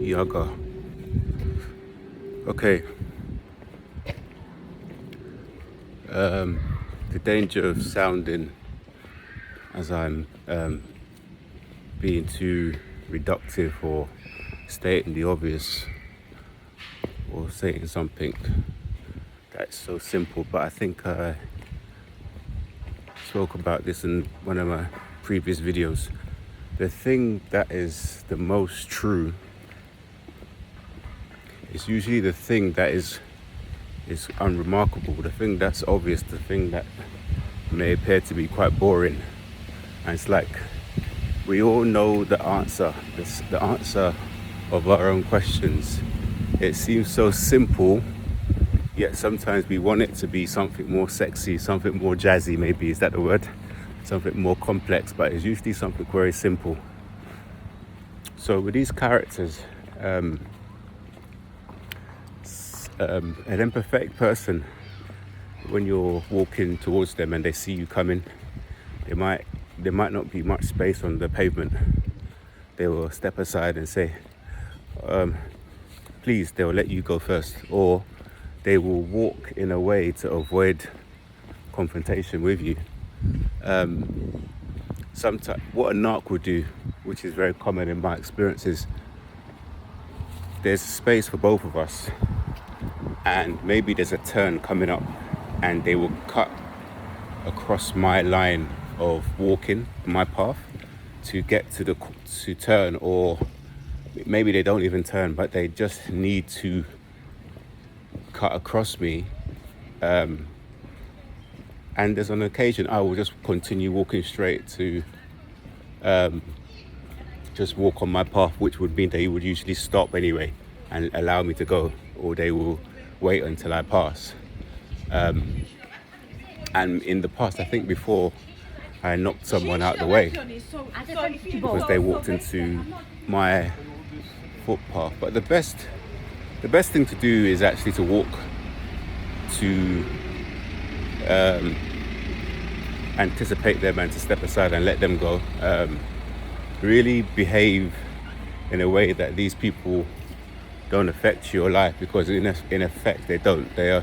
Yoga. Okay. The danger of sounding as I'm being too reductive or stating the obvious or saying something that's so simple, but I think I spoke about this in one of my previous videos. The thing that is the most true is usually the thing that is unremarkable, the thing that's obvious, the thing that may appear to be quite boring. And it's like we all know the answer, the answer of our own questions. It seems so simple, yet sometimes we want it to be something more sexy, something more jazzy, maybe, is that the word? Something more complex, but it's usually something very simple. So with these characters, an empathetic person, when you're walking towards them and they see you coming, there might not be much space on the pavement. They will step aside and say, please, they will let you go first, or they will walk in a way to avoid confrontation with you. Sometimes what a narc would do, which is very common in my experiences, there's space for both of us, and maybe there's a turn coming up, and they will cut across my line of walking, my path, to get to turn, or maybe they don't even turn, but they just need to cut across me. And there's an occasion I will just continue walking straight to just walk on my path, which would mean they would usually stop anyway and allow me to go, or they will wait until I pass. And in the past, I think before, I knocked someone out of the way because they walked into my footpath. But the best thing to do is actually to walk to anticipate them and to step aside and let them go. Really behave in a way that these people don't affect your life, because in effect they don't. They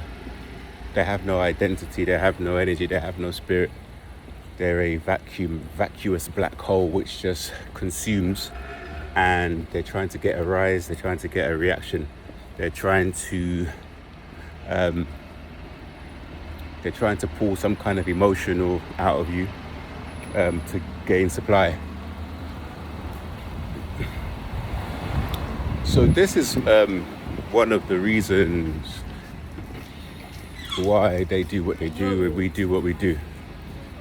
have no identity, they have no energy, they have no spirit. They're a vacuous black hole which just consumes, and they're trying to get a rise, they're trying to get a reaction, they're trying to pull some kind of emotional out of you to gain supply. So this is one of the reasons why they do what they do and we do what we do.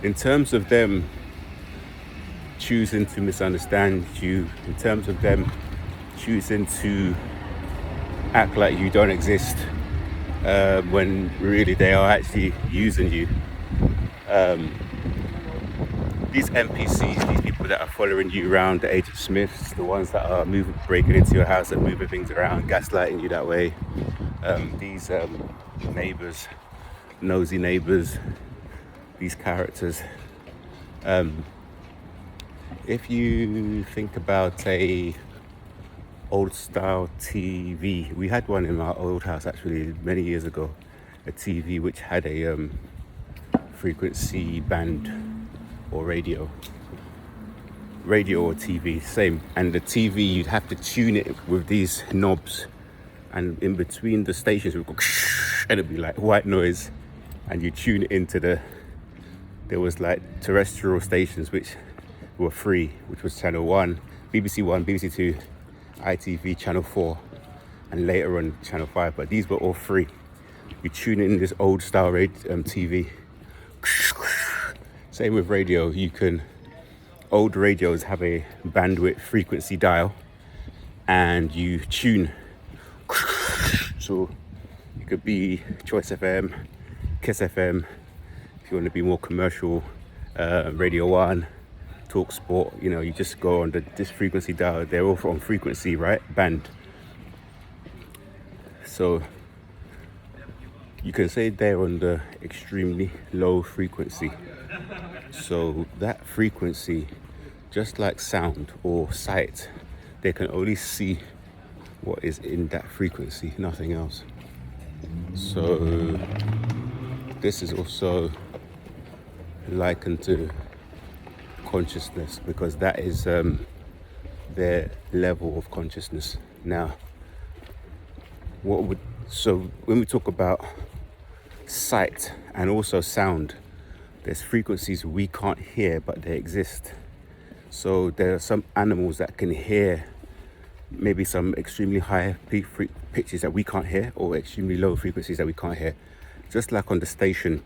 In terms of them choosing to misunderstand you, in terms of them choosing to act like you don't exist, when really they are actually using you. These NPCs, these people that are following you around, the Agent Smiths, the ones that are breaking into your house and moving things around, gaslighting you that way. These neighbours, nosy neighbours, these characters. If you think about a old style TV, we had one in our old house actually many years ago, a TV which had a frequency band or radio or TV, same. And the TV, you'd have to tune it with these knobs, and in between the stations it would go and it'd be like white noise, and you tune it into there was like terrestrial stations which were free, which was Channel 1, BBC 1, BBC 2, ITV, Channel 4, and later on Channel 5, but these were all free. You tune in this old style TV. Same with radio. Old radios have a bandwidth frequency dial, and you tune. So it could be Choice FM, Kiss FM, if you want to be more commercial, Radio 1, Talk Sport, you just go on this frequency dial. They're all on frequency, right? Band. So you can say they're on the extremely low frequency. So that frequency, just like sound or sight, they can only see what is in that frequency, nothing else. So this is also likened to consciousness, because that is their level of consciousness. Now, so when we talk about sight and also sound, there's frequencies we can't hear, but they exist. So there are some animals that can hear maybe some extremely high pitches that we can't hear, or extremely low frequencies that we can't hear, just like on the station.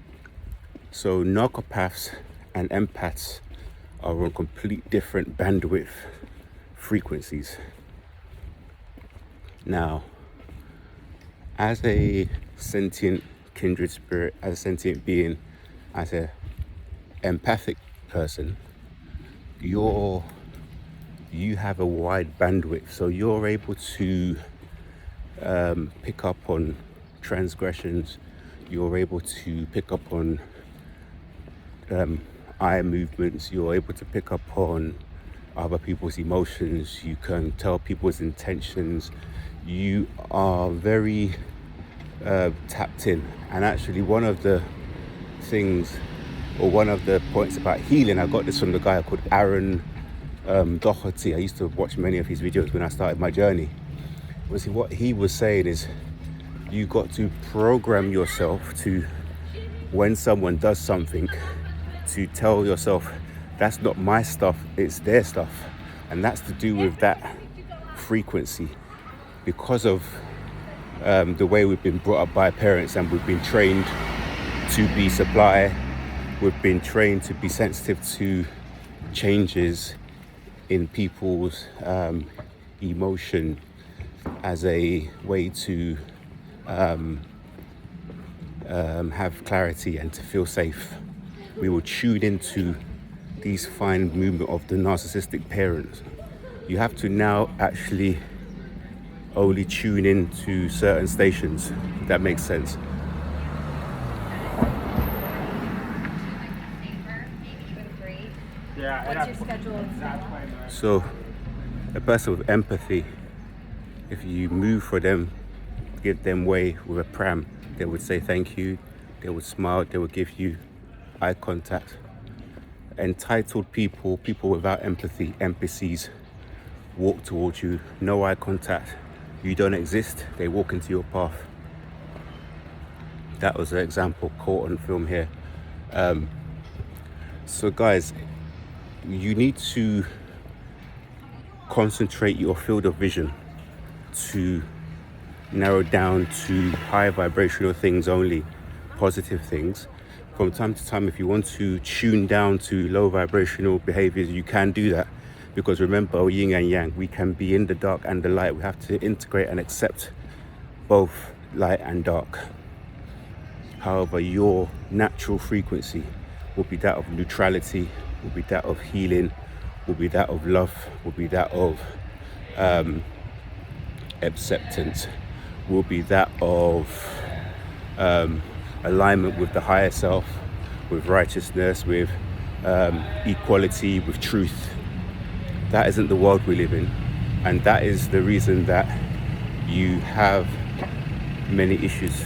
So narcopaths and empaths are on complete different bandwidth frequencies. Now, as a sentient kindred spirit, as a sentient being, as a empathic person, you have a wide bandwidth, so you're able to pick up on transgressions. You're able to pick up on eye movements. You're able to pick up on other people's emotions. You can tell people's intentions. You are very tapped in. And actually, one of the things, or one of the points about healing, I got this from the guy called Aaron Doherty. I used to watch many of his videos when I started my journey. What he was saying is, you got to program yourself to, when someone does something, to tell yourself, that's not my stuff, it's their stuff. And that's to do with that frequency, because of the way we've been brought up by parents, and we've been trained to be supply. We've been trained to be sensitive to changes in people's emotion as a way to have clarity and to feel safe. We will tune into these fine movement of the narcissistic parents. You have to now actually only tune in to certain stations, if that makes sense. What's your schedule? So a person with empathy, if you move for them, give them way with a pram, they would say thank you, they would smile, they would give you eye contact. Entitled people without empathy, NPCs, walk towards you, no eye contact, you don't exist, they walk into your path. That was an example caught on film here. So guys, you need to concentrate your field of vision to narrow down to high vibrational things only, positive things. From time to time, if you want to tune down to low vibrational behaviors, you can do that, because remember, yin and yang, we can be in the dark and the light. We have to integrate and accept both light and dark. However, your natural frequency will be that of neutrality, will be that of healing, will be that of love, will be that of acceptance, will be that of alignment with the higher self, with righteousness, with equality, with truth. That isn't the world we live in, and that is the reason that you have many issues